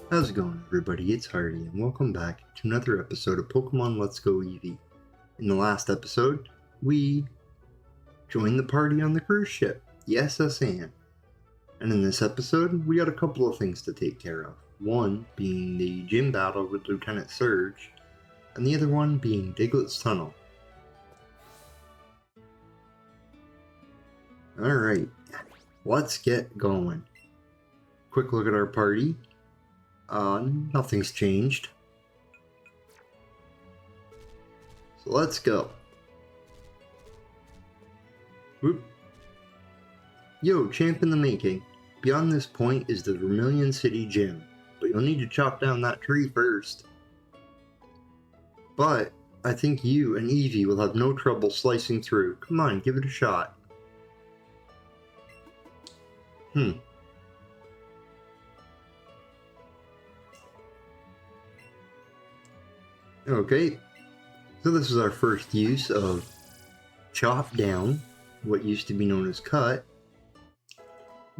How's it going, everybody? It's Hardy, and welcome back to another episode of Pokemon Let's Go Eevee. In the last episode, we joined the party on the cruise ship, the SS Anne. And in this episode, we got a couple of things to take care of. One being the gym battle with Lieutenant Surge, and the other one being Diglett's Tunnel. Alright, let's get going. Quick look at our party. Nothing's changed. So let's go. Whoop. Yo, champ in the making. Beyond this point is the Vermilion City Gym, but you'll need to chop down that tree first. But I think you and Eevee will have no trouble slicing through. Come on, give it a shot. Okay, so this is our first use of chop down, what used to be known as cut.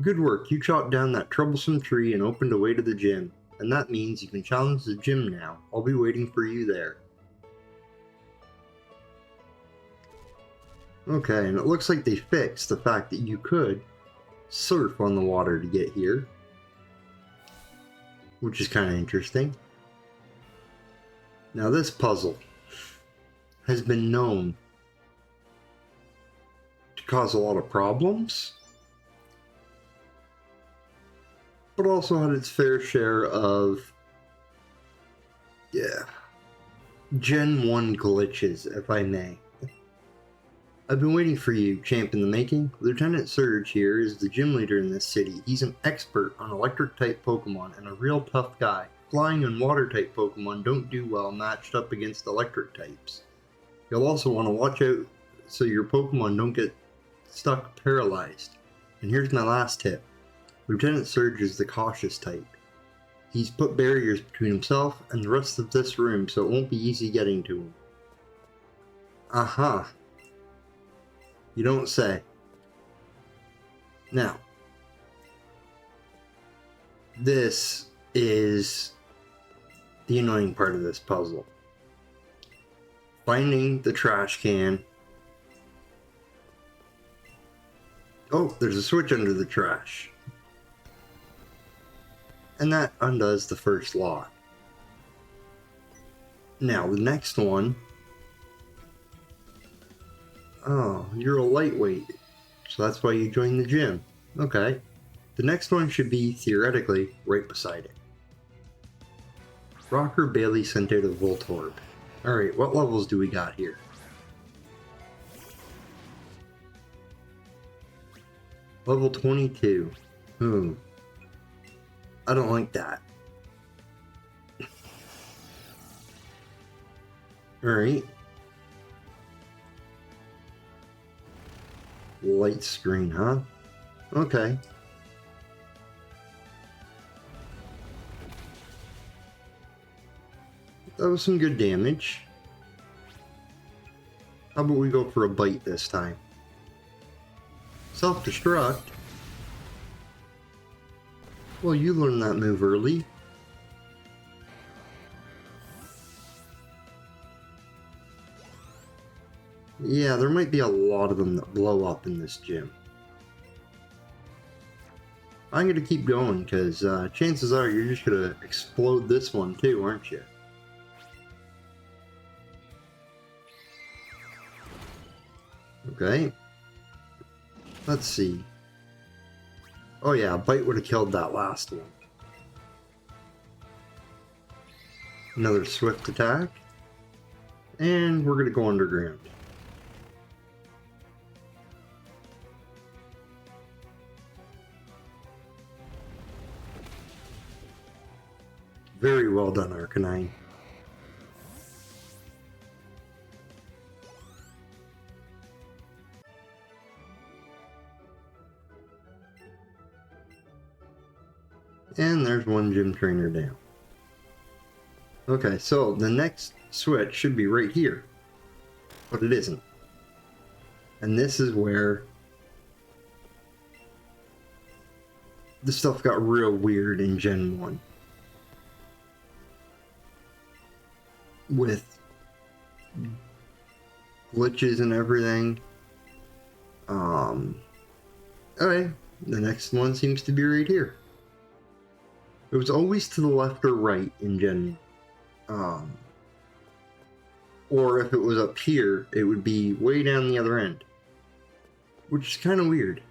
Good work, you chopped down that troublesome tree and opened a way to the gym, and that means you can challenge the gym now. I'll be waiting for you there. Okay, and it looks like they fixed the fact that you could surf on the water to get here, which is kind of interesting. Now this puzzle has been known to cause a lot of problems, but also had its fair share of, Gen 1 glitches, if I may. I've been waiting for you, champ in the making. Lieutenant Surge here is the gym leader in this city. He's an expert on electric-type Pokemon and a real tough guy. Flying and water-type Pokemon don't do well matched up against electric types. You'll also want to watch out so your Pokemon don't get stuck paralyzed. And here's my last tip. Lieutenant Surge is the cautious type. He's put barriers between himself and the rest of this room so it won't be easy getting to him. Aha. You don't say. Now, this is the annoying part of this puzzle. Finding the trash can. Oh, there's a switch under the trash. And that undoes the first lot. Now, the next one. Oh, you're a lightweight. So that's why you joined the gym. Okay. The next one should be, theoretically, right beside it. Rocker Bailey sent out a Voltorb. Alright, what levels do we got here? Level 22. I don't like that. Alright. Light screen, huh? Okay. That was some good damage. How about we go for a bite this time? Self-destruct? Well, you learned that move early. Yeah, there might be a lot of them that blow up in this gym. I'm gonna keep going because chances are you're just gonna explode this one too, aren't you? Okay. Let's see. Oh yeah, a bite would have killed that last one. Another swift attack. And we're gonna go underground. Very well done, Arcanine. And there's one gym trainer down. Okay, so the next switch should be right here. But it isn't. And this is where the stuff got real weird in Gen 1. with glitches and everything. Okay, the next one seems to be right here. It was always to the left or right in Gen. Or if it was up here, it would be way down the other end. Which is kind of weird.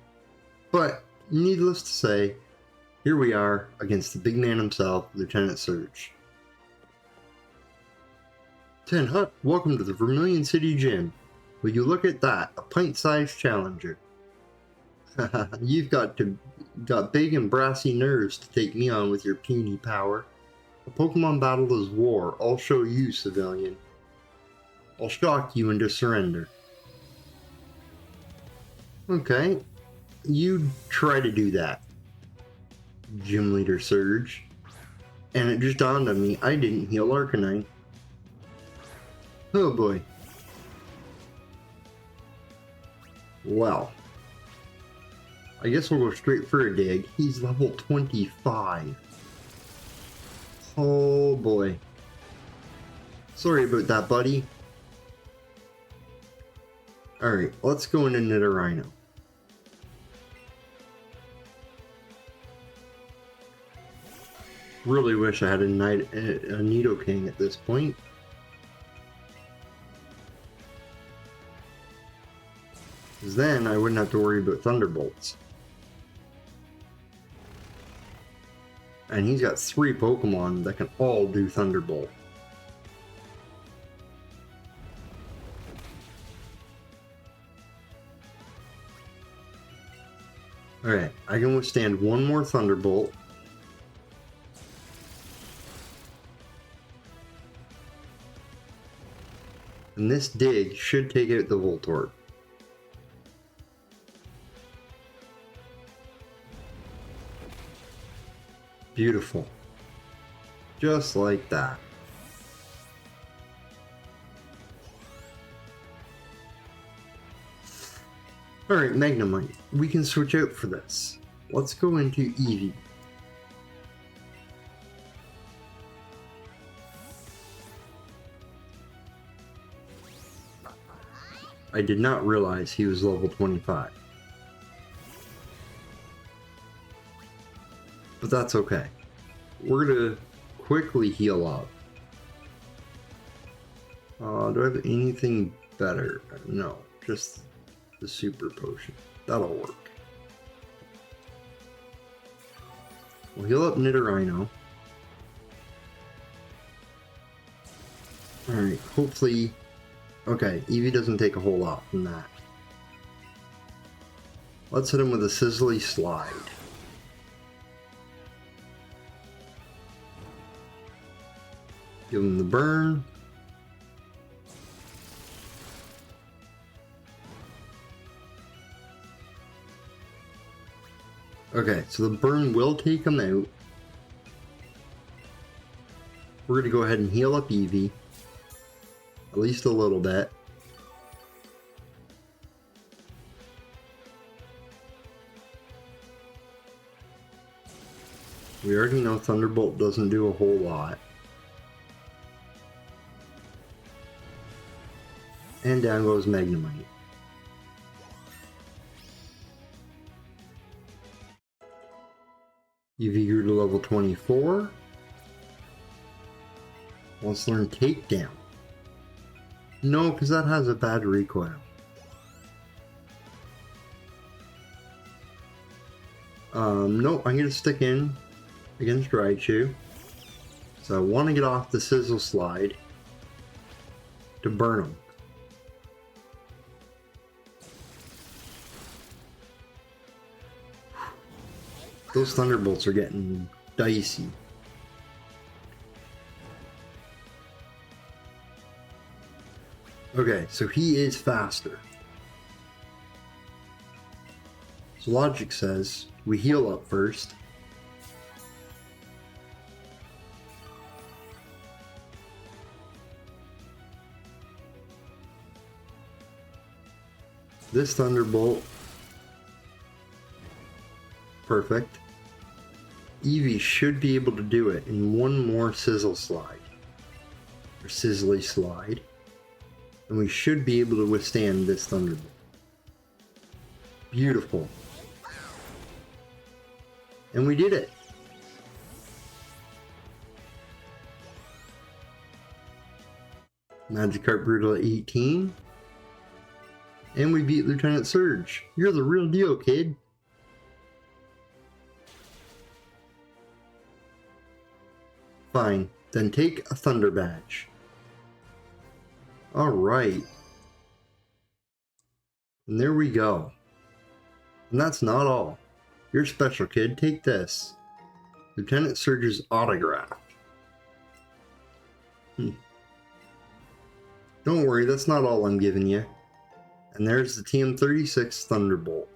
But, needless to say, here we are against the big man himself, Lieutenant Surge. Ten Hut, welcome to the Vermilion City Gym. Will you look at that, a pint-sized challenger. You've got big and brassy nerves to take me on with your puny power. A Pokemon battle is war, I'll show you, civilian. I'll shock you into surrender. Okay, you try to do that, Gym Leader Surge. And it just dawned on me, I didn't heal Arcanine. Oh boy. Well, I guess we'll go straight for a dig. He's level 25. Oh boy. Sorry about that, buddy. Alright, let's go into Nidorino. Really wish I had a Nidoking at this point. Because then I wouldn't have to worry about Thunderbolts. And he's got 3 Pokemon that can all do Thunderbolt. Alright, I can withstand 1 more Thunderbolt. And this dig should take out the Voltorb. Beautiful. Just like that. Alright, Magnemite. We can switch out for this. Let's go into Eevee. I did not realize he was level 25. But that's okay. We're gonna quickly heal up. Do I have anything better? No, just the super potion. That'll work. We'll heal up Nidorino. Alright, hopefully... Okay, Eevee doesn't take a whole lot from that. Let's hit him with a Sizzly Slide. Give him the burn. Okay, so the burn will take him out. We're going to go ahead and heal up Eevee. At least a little bit. We already know Thunderbolt doesn't do a whole lot. And down goes Magnemite. Eevee grew to level 24. Let's learn Takedown. No, because that has a bad recoil. Nope, I'm going to stick in against Raichu. So I want to get off the Sizzle Slide to burn him. Those Thunderbolts are getting dicey. Okay, so he is faster. So logic says we heal up first. This Thunderbolt. Perfect. Eevee should be able to do it in 1 more Sizzle Slide. or Sizzly Slide. And we should be able to withstand this Thunderbolt. Beautiful. And we did it. Magikarp Brutal at 18. And we beat Lieutenant Surge. You're the real deal, kid. Fine, then take a Thunder Badge. Alright. And there we go. And that's not all. You're special, kid. Take this. Lieutenant Surge's autograph. Don't worry, that's not all I'm giving you. And there's the TM36 Thunderbolt.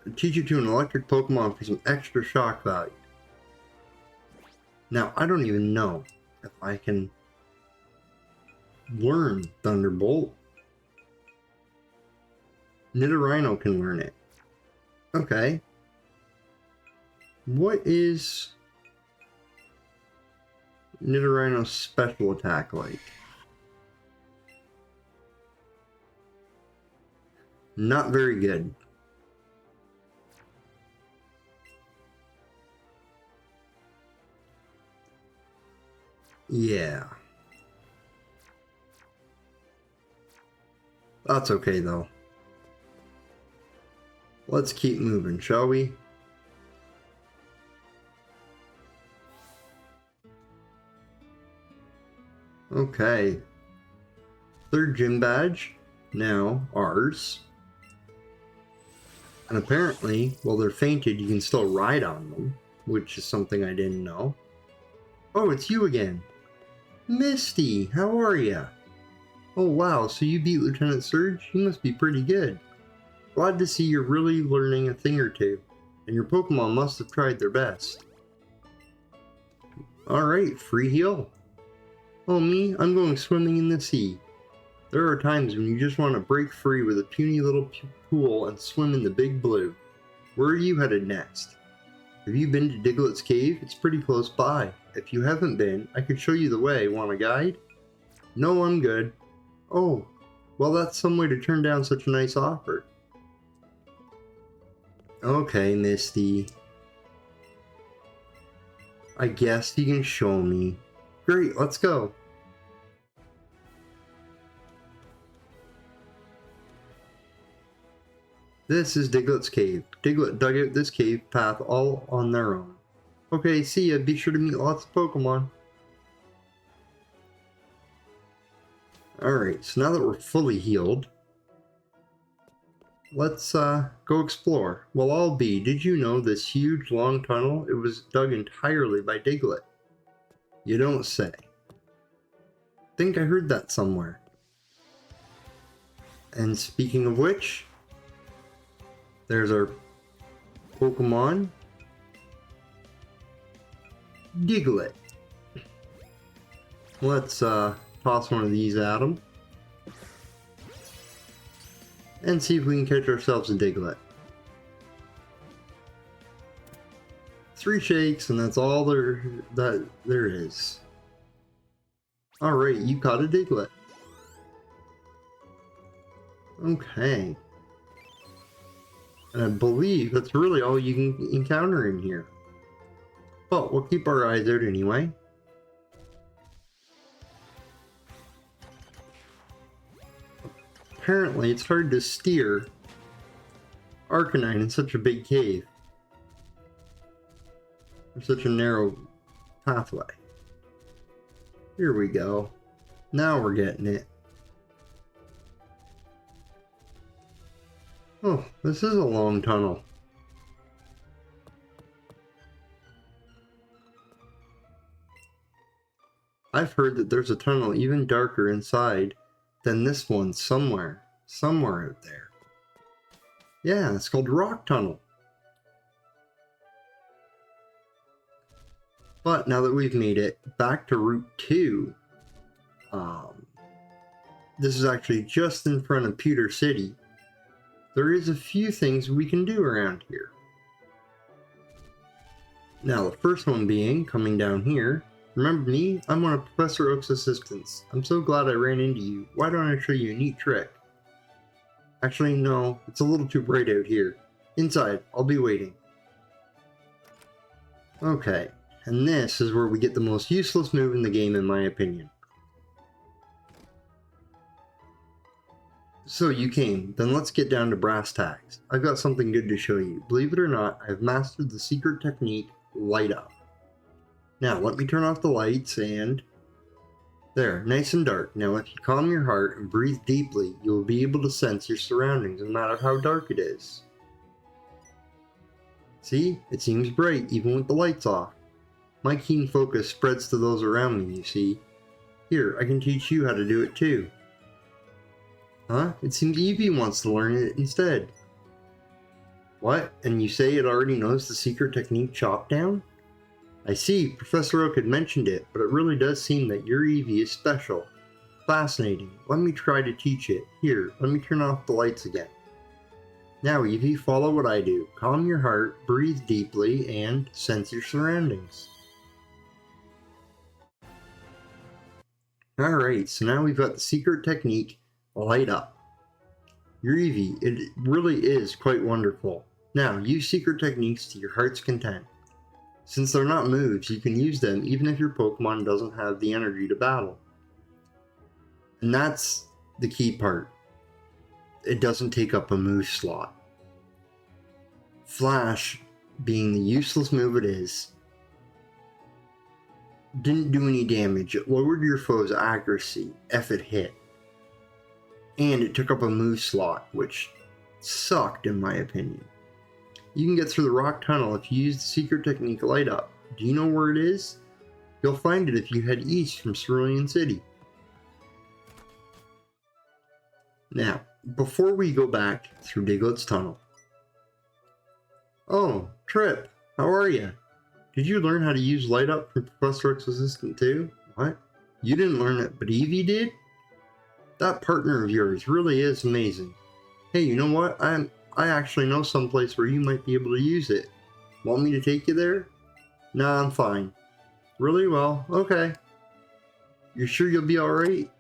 I'll teach you to an electric Pokemon for some extra shock value. Now, I don't even know if I can learn Thunderbolt. Nidorino can learn it. Okay. What is Nidorino's special attack like? Not very good. Yeah. That's okay though. Let's keep moving, shall we? Okay. Third gym badge, now ours. And apparently, while they're fainted, you can still ride on them, which is something I didn't know. Oh, it's you again. Misty, how are ya? Oh wow, so you beat Lieutenant Surge? You must be pretty good. Glad to see you're really learning a thing or two, and your Pokemon must have tried their best. Alright, free heal. Oh me, I'm going swimming in the sea. There are times when you just want to break free with a puny little pool and swim in the big blue. Where are you headed next? Have you been to Diglett's cave? It's pretty close by. If you haven't been, I could show you the way. Want a guide? No, I'm good. Oh, well that's some way to turn down such a nice offer. Okay, Misty. I guess you can show me. Great, let's go. This is Diglett's cave. Diglett dug out this cave path all on their own. Okay, see ya. Be sure to meet lots of Pokemon. Alright, so now that we're fully healed, let's go explore. Well, I'll be. Did you know this huge long tunnel? It was dug entirely by Diglett. You don't say. Think I heard that somewhere. And speaking of which, there's our Pokemon, Diglett. Let's toss one of these at him and see if we can catch ourselves a Diglett. 3 shakes and that's all there is. Alright, you caught a Diglett. Okay. And I believe that's really all you can encounter in here. But we'll keep our eyes out anyway. Apparently it's hard to steer Arcanine in such a big cave. Or such a narrow pathway. Here we go. Now we're getting it. Oh, this is a long tunnel. I've heard that there's a tunnel even darker inside than this one somewhere out there. Yeah, it's called Rock Tunnel. But now that we've made it back to Route 2, this is actually just in front of Pewter City. There is a few things we can do around here. Now the first one being, coming down here, Remember me? I'm one of Professor Oak's assistants. I'm so glad I ran into you. Why don't I show you a neat trick? Actually, no. It's a little too bright out here. Inside. I'll be waiting. Okay. And this is where we get the most useless move in the game, in my opinion. So you came, then let's get down to brass tacks. I've got something good to show you. Believe it or not, I've mastered the secret technique, light up. Now let me turn off the lights and... There, nice and dark. Now if you calm your heart and breathe deeply, you will be able to sense your surroundings no matter how dark it is. See? It seems bright even with the lights off. My keen focus spreads to those around me, you see. Here, I can teach you how to do it too. Huh? It seems Eevee wants to learn it instead. What? And you say it already knows the secret technique chop down? I see, Professor Oak had mentioned it, but it really does seem that your Eevee is special. Fascinating. Let me try to teach it. Here, let me turn off the lights again. Now Eevee, follow what I do. Calm your heart, breathe deeply, and sense your surroundings. Alright, so now we've got the secret technique, light up. Your Eevee, it really is quite wonderful. Now, use secret techniques to your heart's content. Since they're not moves, you can use them even if your Pokemon doesn't have the energy to battle. And that's the key part. It doesn't take up a move slot. Flash, being the useless move it is, didn't do any damage. It lowered your foe's accuracy if it hit. And it took up a move slot, which sucked in my opinion. You can get through the rock tunnel if you use the secret technique light up. Do you know where it is? You'll find it if you head east from Cerulean City. Now, before we go back through Diglett's tunnel. Oh, Trip, how are you? Did you learn how to use light up from Professor Oak's assistant too? What? You didn't learn it, but Eevee did? That partner of yours really is amazing. Hey, you know what? I actually know someplace where you might be able to use it. Want me to take you there? Nah, I'm fine. Really? Well, okay. You sure you'll be alright?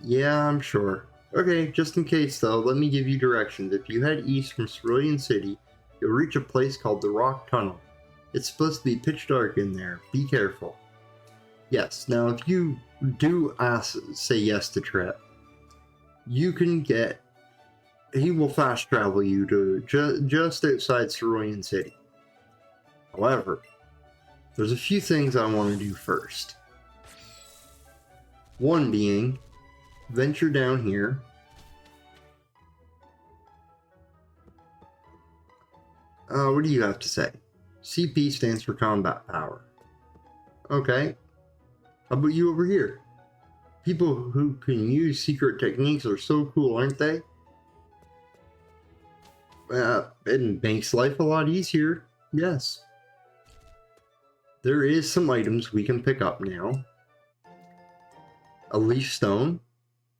Yeah, I'm sure. Okay, just in case though, let me give you directions. If you head east from Cerulean City, you'll reach a place called the Rock Tunnel. It's supposed to be pitch dark in there. Be careful. Yes, now if you do say yes to Trip, you can get... He will fast travel you to just outside Cerulean City. However, there's a few things I want to do first. One being, venture down here. What do you have to say? CP stands for combat power. Okay. How about you over here? People who can use secret techniques are so cool, aren't they? It makes life a lot easier, yes. There is some items we can pick up now. A leaf stone.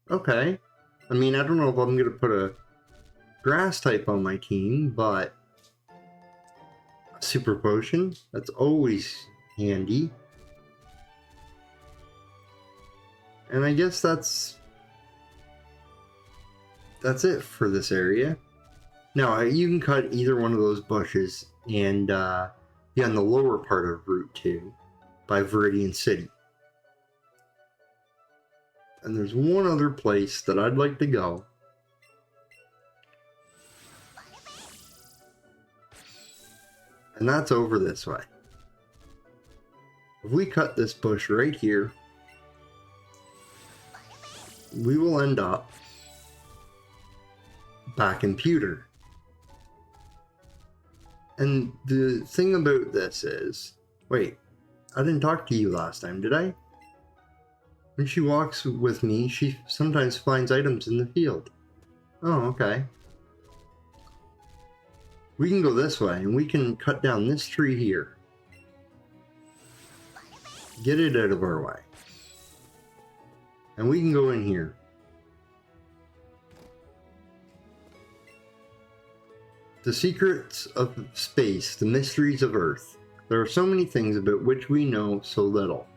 Okay. I mean, I don't know if I'm going to put a grass type on my team, but a super potion, that's always handy. And I guess that's it for this area. Now, you can cut either one of those bushes and be on the lower part of Route 2 by Viridian City. And there's one other place that I'd like to go. And that's over this way. If we cut this bush right here, we will end up back in Pewter. And the thing about this is, wait, I didn't talk to you last time, did I? When she walks with me, she sometimes finds items in the field. Oh, okay. We can go this way, and we can cut down this tree here. Get it out of our way. And we can go in here. The secrets of space, the mysteries of Earth. There are so many things about which we know so little,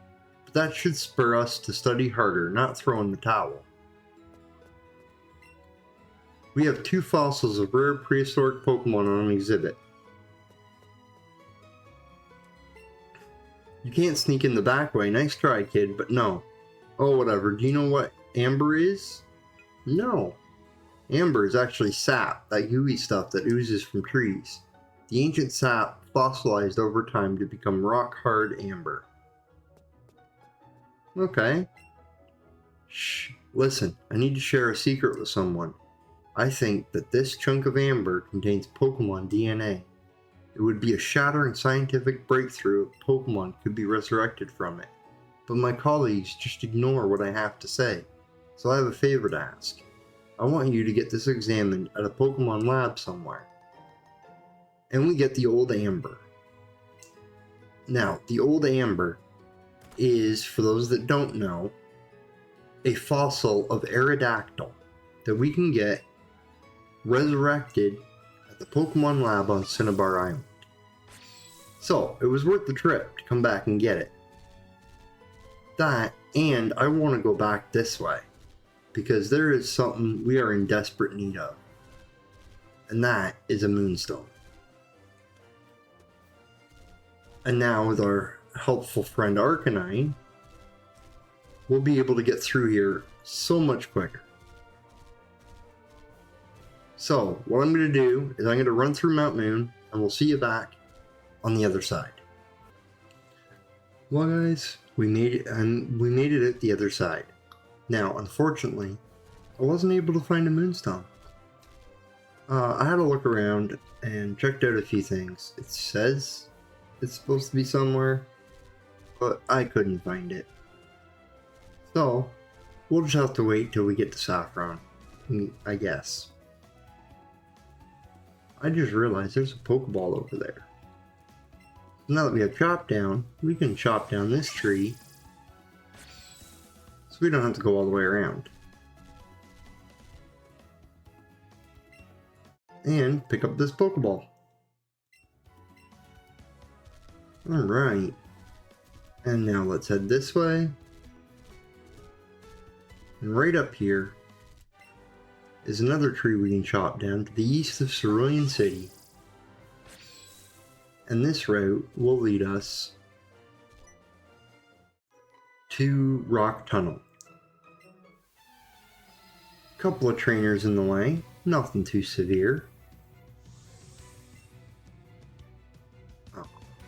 but that should spur us to study harder, not throw in the towel. We have 2 fossils of rare prehistoric Pokemon on exhibit. You can't sneak in the back way. Nice try, kid, but no. Oh, whatever. Do you know what amber is? No. Amber is actually sap, that gooey stuff that oozes from trees. The ancient sap fossilized over time to become rock-hard amber. Okay. Shh. Listen, I need to share a secret with someone. I think that this chunk of amber contains Pokemon DNA. It would be a shattering scientific breakthrough if Pokemon could be resurrected from it. But my colleagues just ignore what I have to say, so I have a favor to ask. I want you to get this examined at a Pokemon lab somewhere. And we get the old amber. Now, the old amber is, for those that don't know, a fossil of Aerodactyl that we can get resurrected at the Pokemon lab on Cinnabar Island. So, it was worth the trip to come back and get it. That, and I want to go back this way, because there is something we are in desperate need of. And that is a Moonstone. And now with our helpful friend Arcanine, we'll be able to get through here so much quicker. So, what I'm going to do is I'm going to run through Mount Moon, and we'll see you back on the other side. Well guys, we made it, and we made it at the other side. Now, unfortunately, I wasn't able to find a Moonstone. I had a look around and checked out a few things. It says it's supposed to be somewhere, but I couldn't find it. So, we'll just have to wait till we get to Saffron, I guess. I just realized there's a Pokeball over there. Now that we have Chop Down, we can chop down this tree so we don't have to go all the way around. And pick up this Pokeball. Alright. And now let's head this way. And right up here is another tree we can chop down to the east of Cerulean City. And this route will lead us to Rock Tunnel. Couple of trainers in the way, nothing too severe.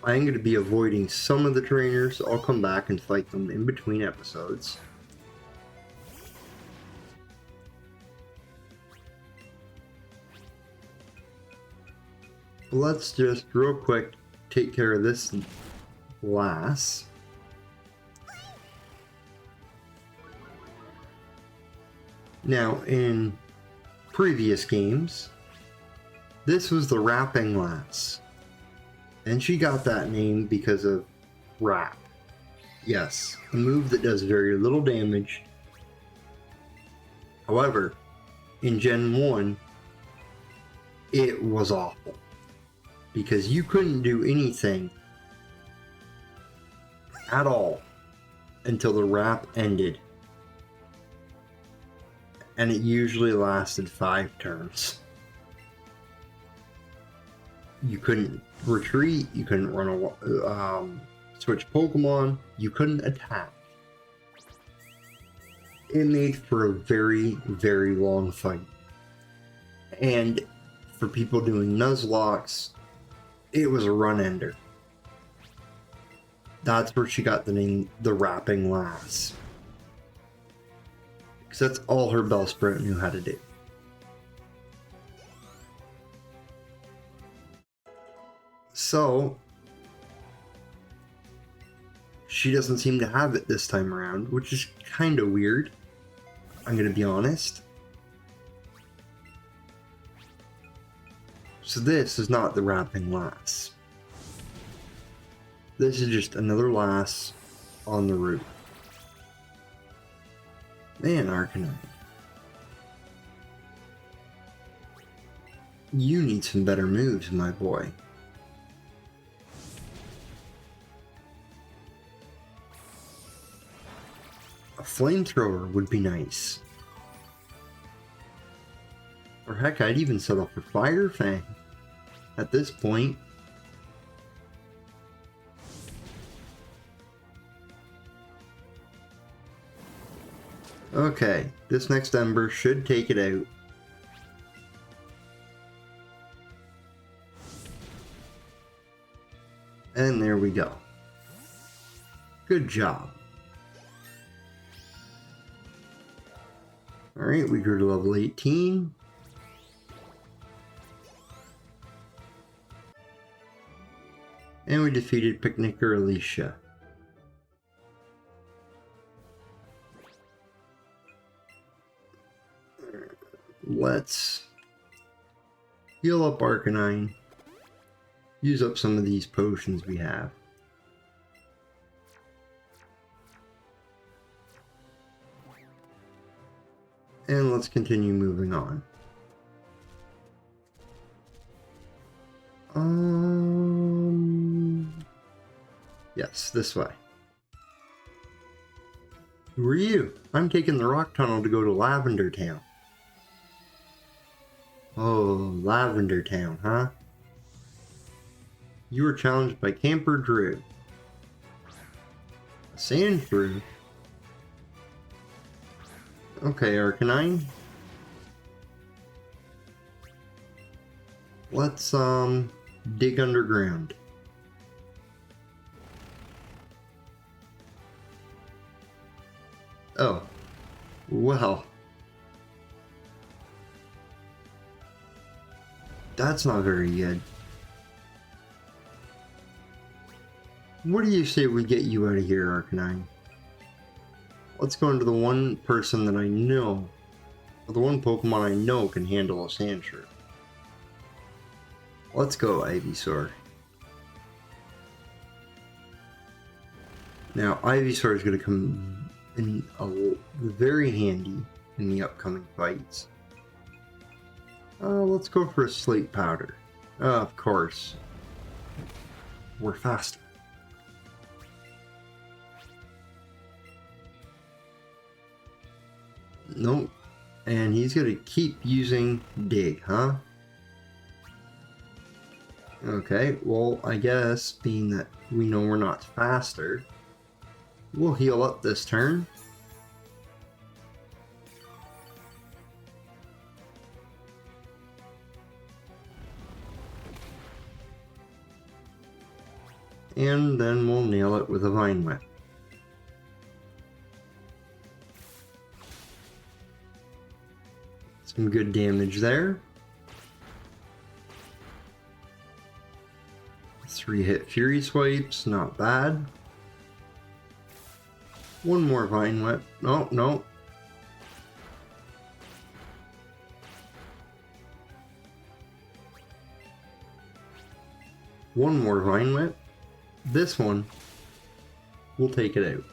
I'm going to be avoiding some of the trainers. I'll come back and fight them in between episodes. Let's just real quick take care of this lass. Now, in previous games, this was the Rapping Lass. And she got that name because of Rap. Yes, a move that does very little damage. However, in Gen 1, it was awful. Because you couldn't do anything at all until the Rap ended. And it usually lasted 5 turns. You couldn't retreat, you couldn't run switch Pokemon, you couldn't attack. It made for a very, very long fight. And for people doing Nuzlocks, it was a run ender. That's where she got the name the Rapping Lass. Because that's all her Bellsprout knew how to do. So, she doesn't seem to have it this time around, which is kind of weird. I'm going to be honest. So this is not the Rapping Lass. This is just another lass on the route. Man, Arcanine. You need some better moves, my boy. A flamethrower would be nice. Or heck, I'd even set off a fire fang at this point. Okay, this next ember should take it out. And there we go. Good job. Alright, we grew to level 18. And we defeated Picnicker Alicia. Let's heal up Arcanine. Use up some of these potions we have. And let's continue moving on. Yes, this way. Who are you? I'm taking the rock tunnel to go to Lavender Town. Oh, Lavender Town, huh? You were challenged by Camper Drew. A sand shrew? Okay, Arcanine. Let's, dig underground. Oh. Well. That's not very good. What do you say we get you out of here, Arcanine? Let's go into the one person that I know, or the one Pokemon I know can handle a Sandshrew. Let's go, Ivysaur. Now, Ivysaur is going to come in very handy in the upcoming fights. Let's go for a Slate Powder. Of course. We're faster. Nope. And he's going to keep using Dig, huh? Okay, well, I guess, being that we know we're not faster, we'll heal up this turn. And then we'll nail it with a Vine Whip. Some good damage there. 3-hit Fury Swipes, not bad. One more Vine Whip. No, no. One more Vine Whip. This one will take it out.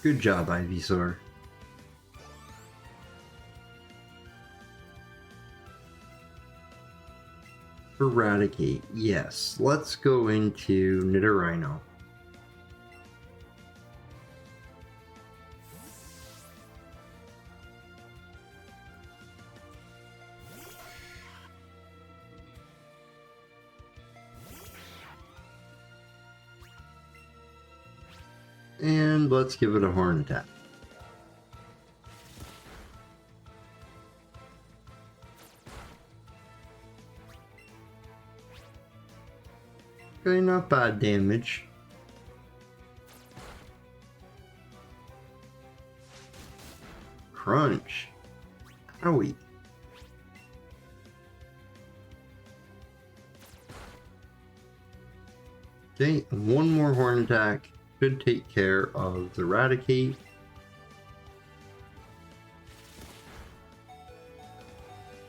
Good job, Ivysaur. Eradicate, yes. Let's go into Nidorino. And let's give it a Horn Attack. Okay, not bad damage. Crunch. Owie. Okay, one more Horn Attack should take care of the Eradicate.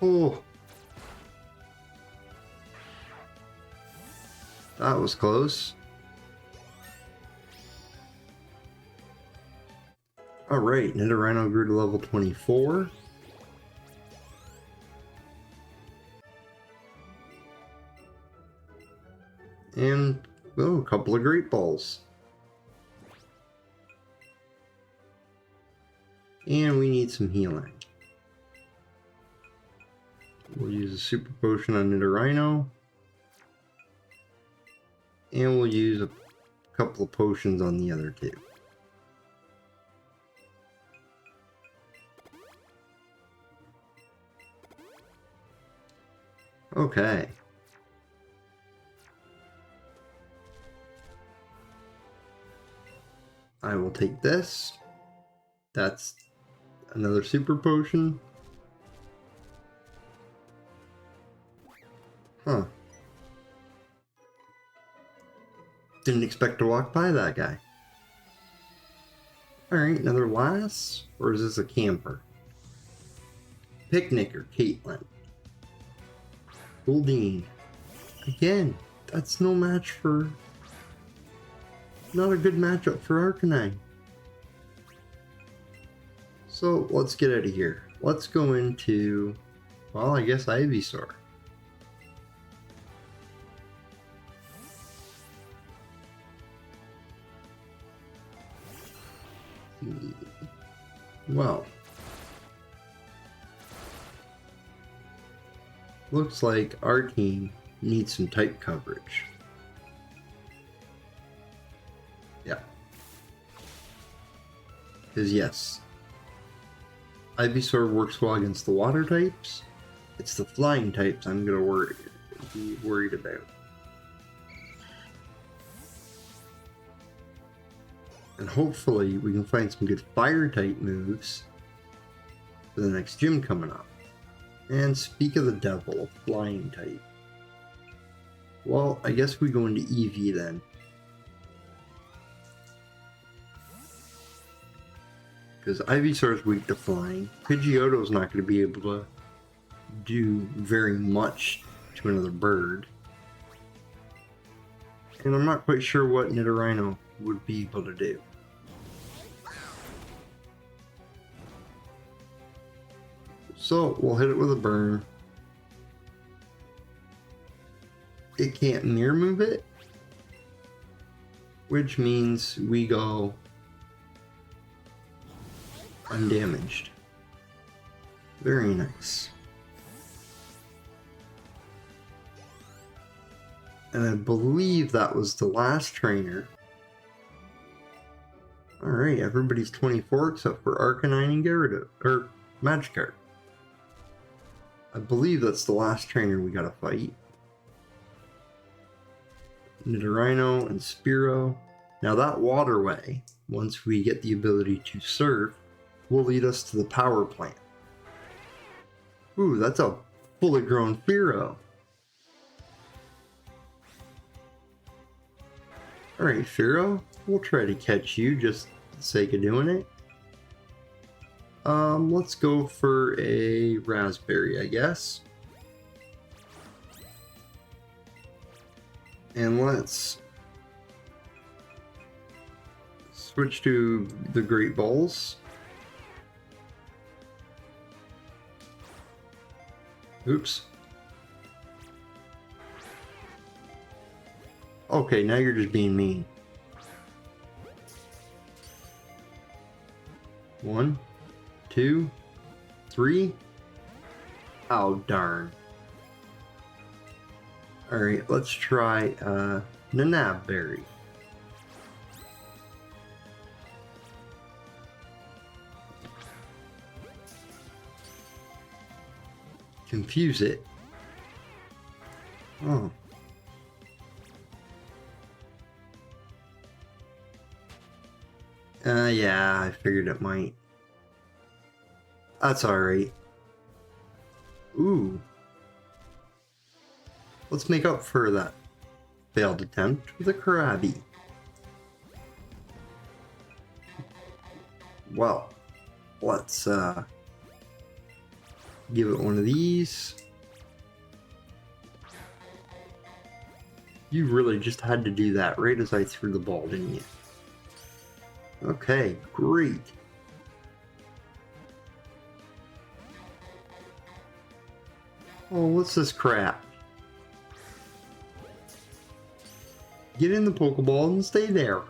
Oh. That was close. Alright, Nidorino grew to level 24. And, oh, a couple of Great Balls. And we need some healing. We'll use a super potion on Nidorino. And we'll use a couple of potions on the other two. Okay. I will take this. That's another super potion. Huh. Didn't expect to walk by that guy. Alright, another lass? Or is this a camper? Picnicker, Caitlin. Goldine. Again, that's no match for... Not a good matchup for Arcanine. So, let's get out of here. Let's go into... Well, I guess Ivysaur. Well, looks like our team needs some type coverage. Yeah. Because yes, Ivysaur works well against the water types. It's the flying types I'm gonna be worried about. And hopefully we can find some good fire type moves for the next gym coming up. And speak of the devil, flying type. Well, I guess we go into Eevee then. Because Ivysaur's weak to flying. Pidgeotto's not going to be able to do very much to another bird. And I'm not quite sure what Nidorino would be able to do. So we'll hit it with a burn. It can't mirror move it, which means we go undamaged. Very nice. And I believe that was the last trainer. Alright, everybody's 24 except for Arcanine and Gyarados, or Magikarp. I believe that's the last trainer we gotta fight. Nidorino and Spearow. Now that waterway, once we get the ability to surf, will lead us to the power plant. Ooh, that's a fully grown Spearow. Alright, Spearow, we'll try to catch you just for the sake of doing it. Let's go for a raspberry, I guess. And let's switch to the Great Balls. Oops. Okay, now you're just being mean. 1, 2, 3. Oh, darn. Alright, let's try Nanabberry. Confuse it. Oh. Yeah, I figured it might. That's alright. Ooh. Let's make up for that failed attempt with a Krabby. Well, let's give it one of these. You really just had to do that right as I threw the ball, didn't you? Okay, great. Oh, what's this crap? Get in the Pokeball and stay there.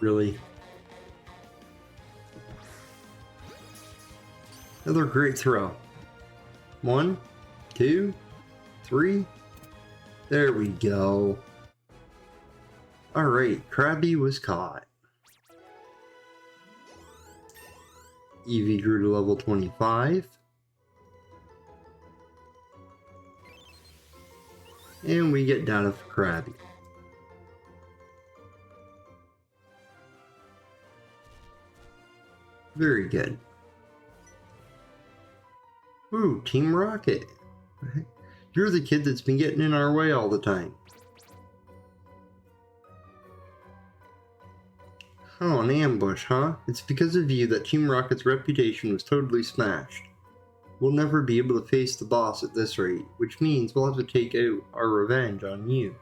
Really? Another great throw. 1, 2, 3. There we go. Alright, Krabby was caught. Eevee grew to level 25. And we get data for Krabby. Very good. Ooh, Team Rocket. You're the kid that's been getting in our way all the time. Oh, an ambush, huh? It's because of you that Team Rocket's reputation was totally smashed. We'll never be able to face the boss at this rate, which means we'll have to take out our revenge on you.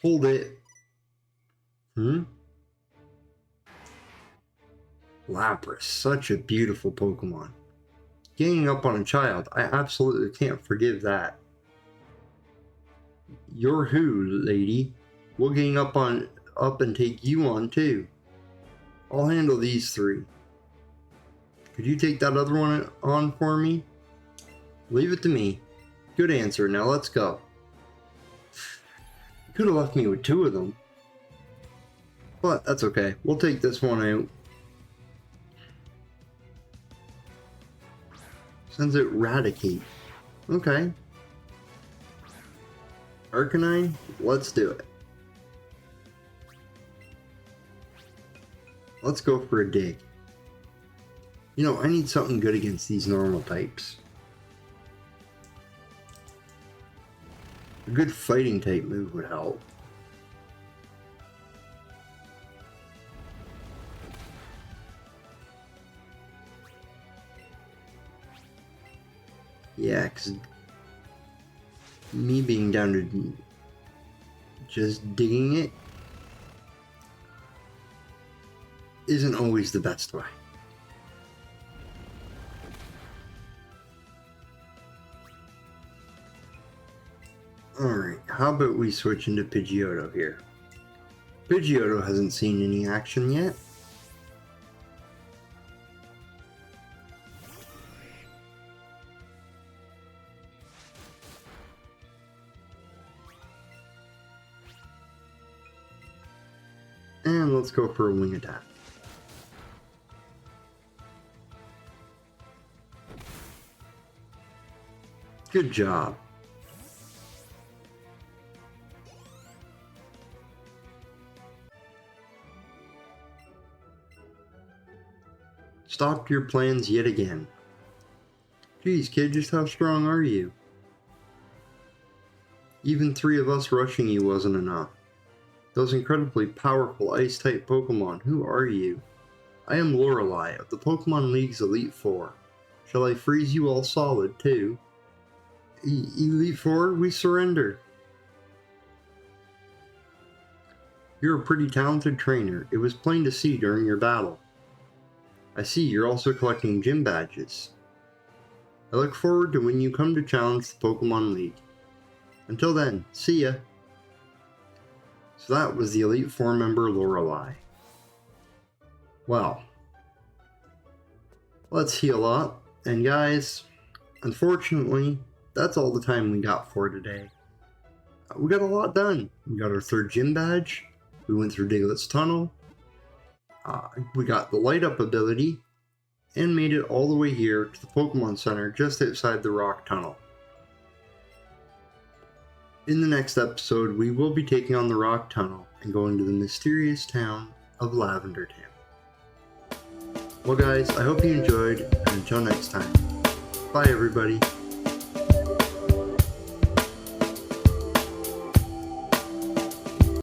Hold it. Lapras, such a beautiful Pokemon. Ganging up on a child, I absolutely can't forgive that. You're who, lady? We'll gang up and take you on too. I'll handle these 3. Could you take that other one on for me? Leave it to me. Good answer, now let's go. You could have left me with 2 of them. But that's okay, we'll take this one out. Sends it Eradicate. Okay. Arcanine, let's do it. Let's go for a dig. You know, I need something good against these normal types. A good fighting type move would help. Yeah, because me being down to just digging it isn't always the best way. Alright, how about we switch into Pidgeotto here? Pidgeotto hasn't seen any action yet. And let's go for a wing attack. Good job. Stopped your plans yet again. Geez, kid, just how strong are you? Even 3 of us rushing you wasn't enough. Those incredibly powerful Ice-type Pokemon, who are you? I am Lorelei of the Pokemon League's Elite Four. Shall I freeze you all solid, too? Elite Four, we surrender. You're a pretty talented trainer. It was plain to see during your battle. I see you're also collecting gym badges. I look forward to when you come to challenge the Pokemon League. Until then, see ya. So that was the Elite Four member Lorelei. Well, let's heal up. And guys, unfortunately, that's all the time we got for today. We got a lot done. We got our 3rd gym badge. We went through Diglett's tunnel. We got the light up ability. And made it all the way here to the Pokemon Center just outside the rock tunnel. In the next episode, we will be taking on the rock tunnel and going to the mysterious town of Lavender Town. Well guys, I hope you enjoyed, and until next time, bye everybody.